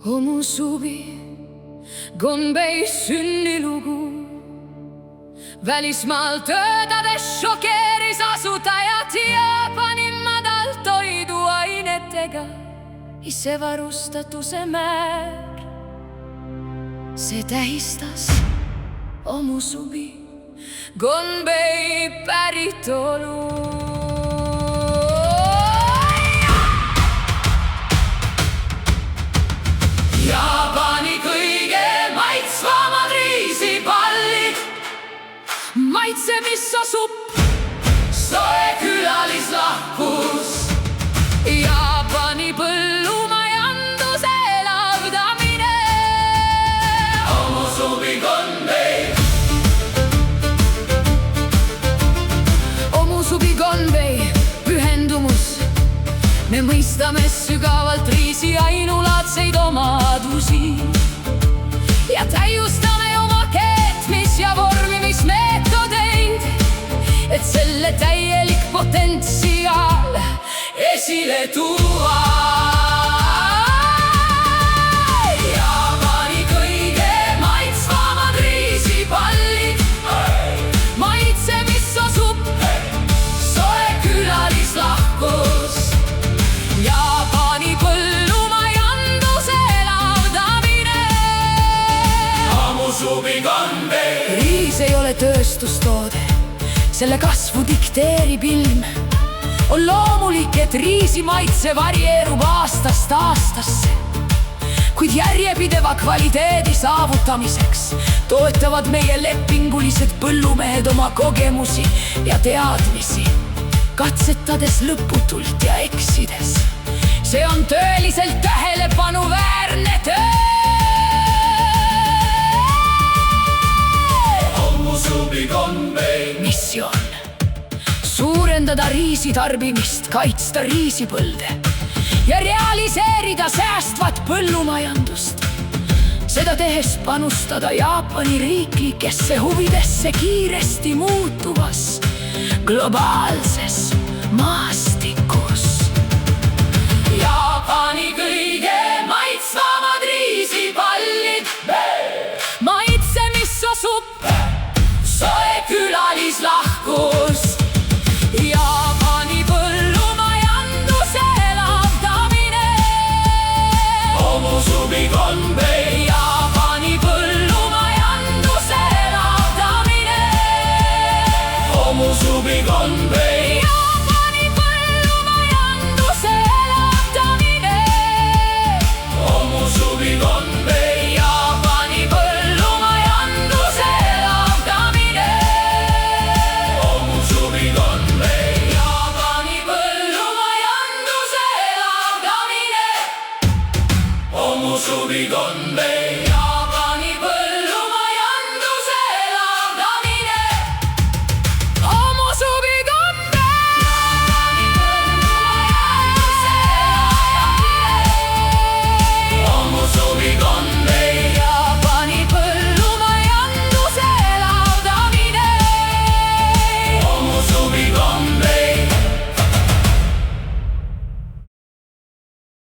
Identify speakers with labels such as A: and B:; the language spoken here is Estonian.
A: Omusubi, Gonbei sünnilugu. Välismaal töötades šokeeris asutajad Jaapani madaltoiduainetega. Ise varustatuse määr, see tähistas Omusubi, Gonbei päritolu. Jaapani kõige maitsvamad riisipallid, maitse missosupp, soe külalislahkus. Jaapani põllumajanduse elavdamine, Omusubi, Gonbei. Omusubi, Gonbei, pühendumus. Me mõistame sügavalt riisi ainulaadseid omadusi ja täiustame oma keetmis- ja vormimismeetodeid, et selle täielik potentsiaal esile tuua. Jaapani kõige maitsvamad riisipallid, maitse missosupp, soe külalislahkus. Jaapani põllumajanduse elavdamine, Omusubi, Gonbei. Riis ei ole tööstustoode, selle kasvu dikteerib ilm. On loomulik, et riisi maitse varieerub aastast aastasse, kuid järjepideva kvaliteedi saavutamiseks toetavad meie lepingulised põllumehed oma kogemusi ja teadmisi, katsetades lõputult ja eksides. See on tõeliselt tähelepanuväärne töö. Omusubi, Gonbei. Missioon: suurendada riisitarbimist, kaitsta riisipõlde ja realiseerida säästvat põllumajandust. Seda tehes panustada Jaapani riiklikesse huvidesse kiiresti muutuvas globaalses maas.